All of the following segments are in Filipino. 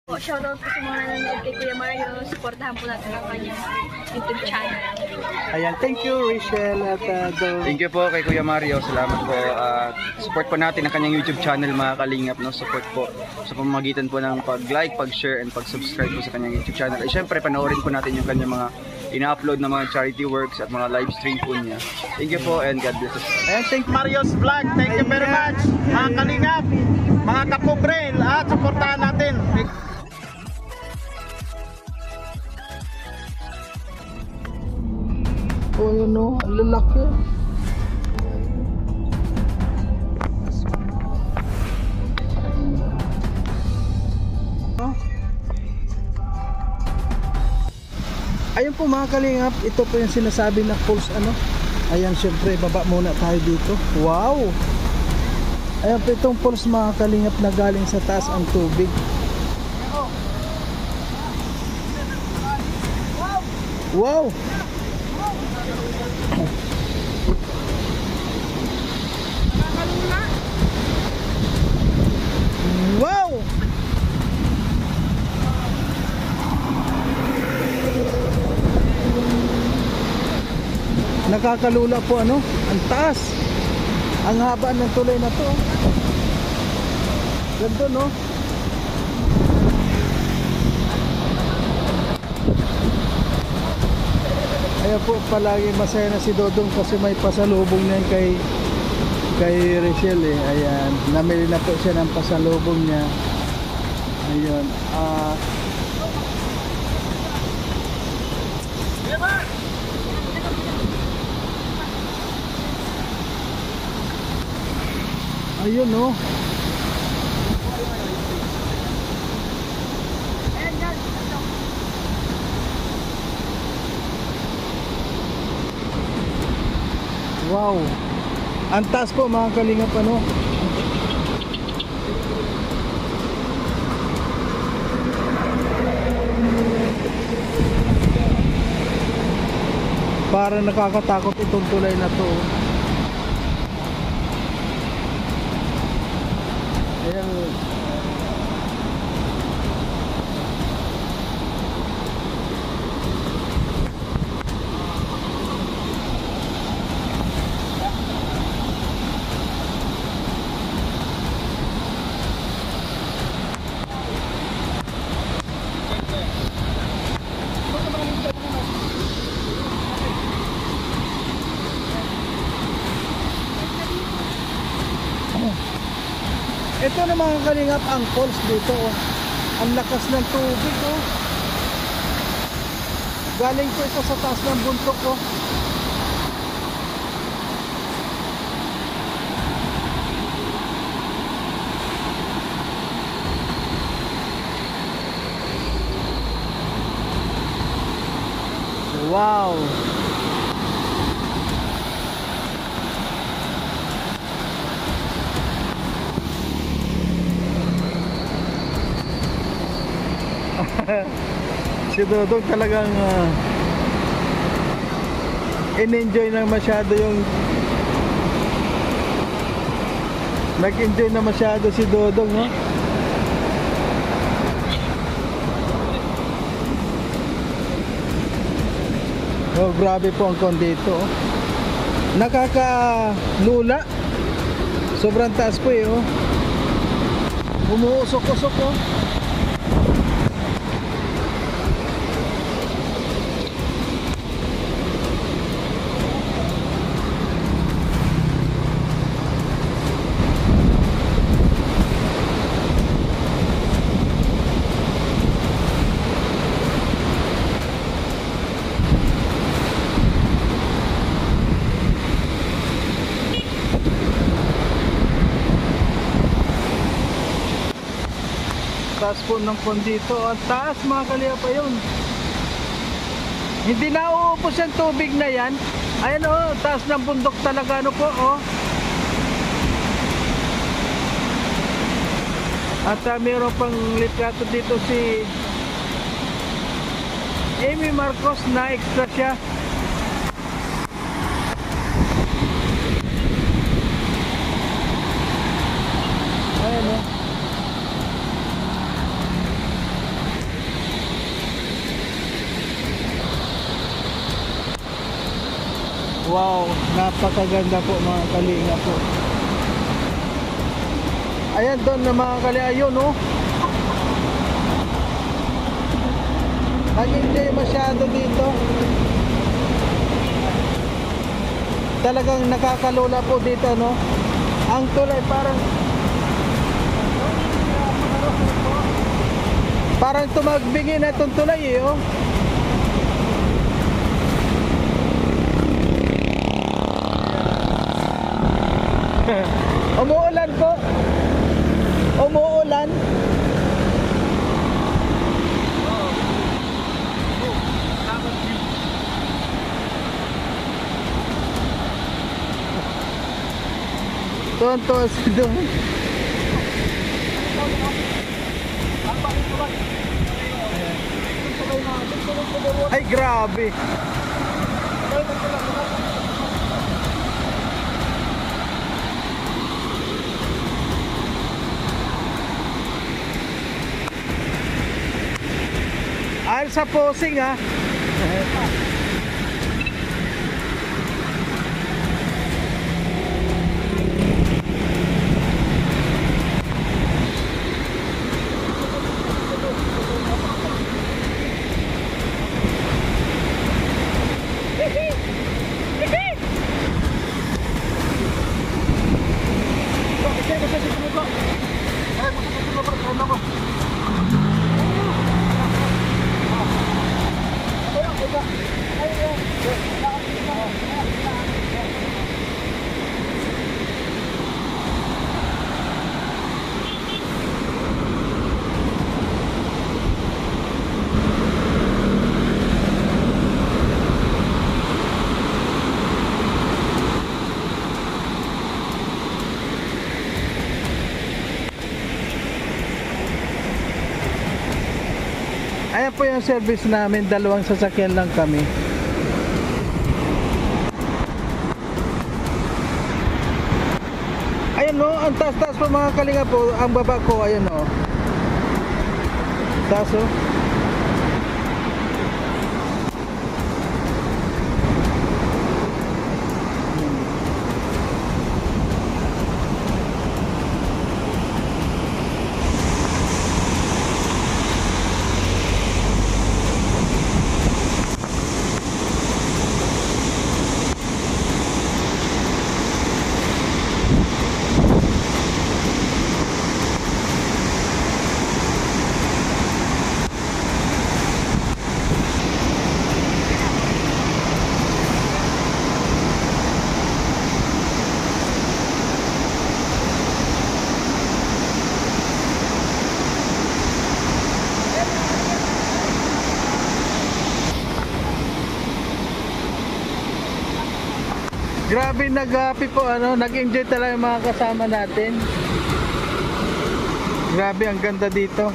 Shoutout po sa mga nanonood kay Kuya Mario. Supportahan po natin ang kanyang YouTube channel. Ayan, thank you Rachel at Thank you po kay Kuya Mario. Salamat po. Support po natin ang kanyang YouTube channel mga kalingap. No? Support po sa pamamagitan po ng pag-like, pag-share, and pag-subscribe po sa kanyang YouTube channel. At syempre, panoorin po natin yung kanyang mga ina-upload na mga charity works at mga live stream po niya. Thank you po and God bless us. Ayan, thank you. Mario's Vlog. Thank you very much. Mga kalingap, mga kapobre, at supportahan natin. Oh, yun o, ang lalaki. Ayun po mga kalingap, ito po yung sinasabi na pulse ano. Ayan, syempre baba muna tayo dito. Wow! Ayan po itong pulse mga kalingap na galing sa taas ang tubig. Wow! Wow! Nakakalula po ano, ang taas. Ang haba ng tulay na to. Ganito no. Kaya po palagi masaya na si Dodong kasi may pasalubong na yan kay Rachel eh. Ayan, namili na po siya ng pasalubong niya. Ayun. Ayun no. Wow. Ang taas po mga kalingap ano. Para nakakatakot itong tulay na to. Ayan. Ito na mga kalingap ang falls dito oh. Ang lakas ng tubig oh. Galing po ito sa taas ng bundok oh. Wow. Si Dodong talagang in-enjoy na masyado yung nag-enjoy na masyado si Dodong no? Oh, grabe po ang kondito oh. Nakakalula. Sobrang taas po eh oh. Umuusok-usok oh. Taas po ng kondito. Ang taas mga kaliyapa yun. Hindi na uupos yung tubig na yan. Ayan o, taas ng bundok talaga ano po o. At mayroon pang litrato dito si Amy Marcos na extra siya. Ayan o. Wow, napakaganda po mga kalinga po. Ayan doon na mga kalinga, ayun oh. Nag-enjoy masyado dito. Talagang nakakalula po dito, no? Ang tulay parang tumagbigin na itong tulay eh, oh. Umuulan po. Umuulan. Tuwan-tuwa si doon. Ay, grabe. Ay, sa posing ha. Ayan po yung service namin, dalawang sasakyan lang kami. Ayan no, ang taas-taas po mga kalinga po, ang baba ko, ayan no. Taas o. Grabe, nag-happy po, ano, nag-enjoy talaga yung mga kasama natin. Grabe, ang ganda dito.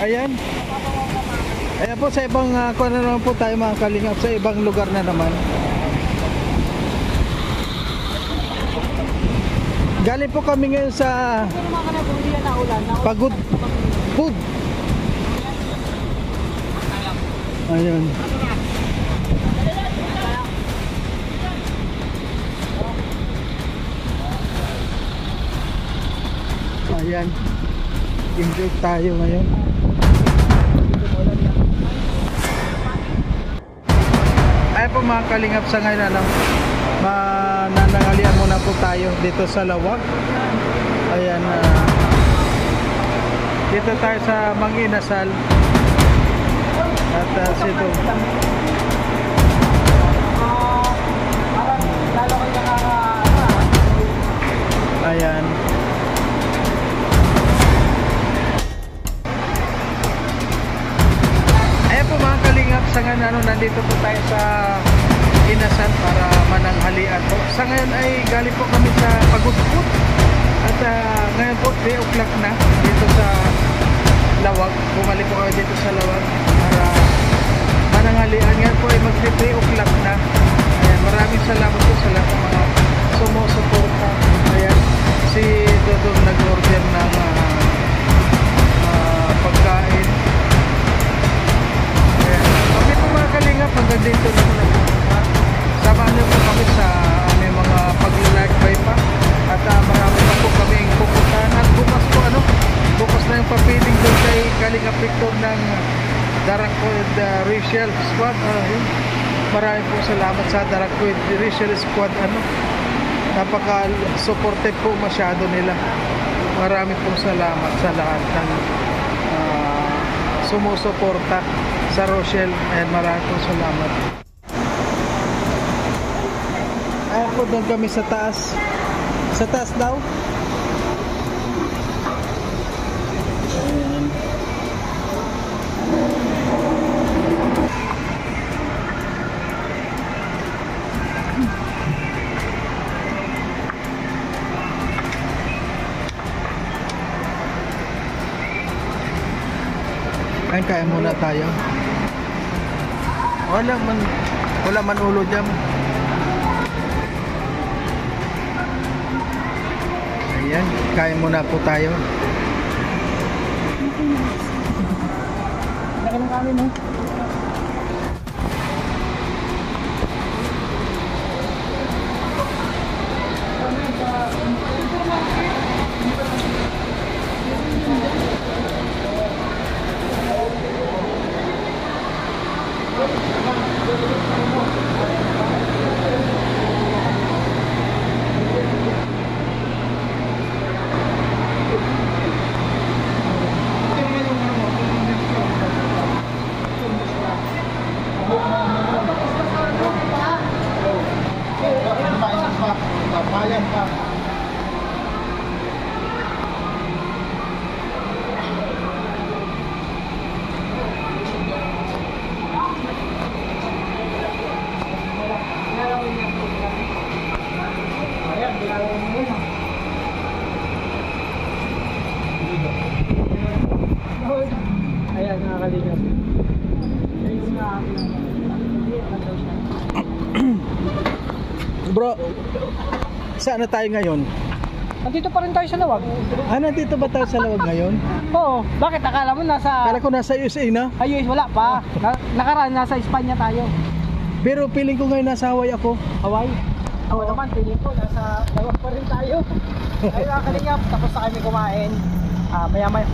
Ayan. Ayan po sa ibang kuha na naman po tayo mga kalingap, sa ibang lugar na naman. Galing po kami ngayon sa Pagod Food. Ayun. Ayan. Enjoy tayo ngayon. Ayan po mga kalingap, sa ngayon ano, mananangalian muna po tayo dito sa Lawag. Ayan, dito tayo sa Mang Inasal. At dito ayan. Ayan po mga kalingap, sa ngayon ano, nandito po tayo sa Inasal para mananghalian po. Sa ngayon ay galing po kami sa Pagod Food. At ngayon po 3 o'clock na dito sa Lawag. Bumalik po kami dito sa Lawag para mananghalian. Ngayon po ay mag-3 o'clock na. Ayan, maraming salamat po sa lahat ng mga sumusuporta. Ayan, si Dodong nag-order ng pagkain. Ayan, okay po mga kalingap, hanggang dito na po na po. Samahan niyo po kami sa aming mga pag-like pa. At marami pa po kami pupuntahan. At bukas po bukas na yung papiling doon kay Kalingap Victor ng Darangkoy Racial Squad. Marami po salamat sa Darangkoy Racial Squad. Napaka-supportive po masyado nila. Marami po salamat sa lahat ng sumusuporta sa Rochelle. Ayan, marami po salamat. Ayan po, doon kami sa taas. Sa taas daw. Ayan, kaya muna tayo. Wala man ulo dyan. Ayan, kaya muna po tayo. Nakalang kami mo. Ayan, nakakalingap. Bro, saan na tayo ngayon? Nandito pa rin tayo sa Lawag. Nandito ba tayo sa Lawag ngayon? Oo, bakit? Akala mo nasa... Kala ko nasa USA na. Ayun, wala pa. Nakaraan, nasa Espanya tayo. Pero feeling ko ngayon nasa Hawaii ako. Hawaii? Ako naman, feeling ko, nasa Lawag pa rin tayo. Ayun, nakakalingap. Tapos na kami kumain. Maya-maya.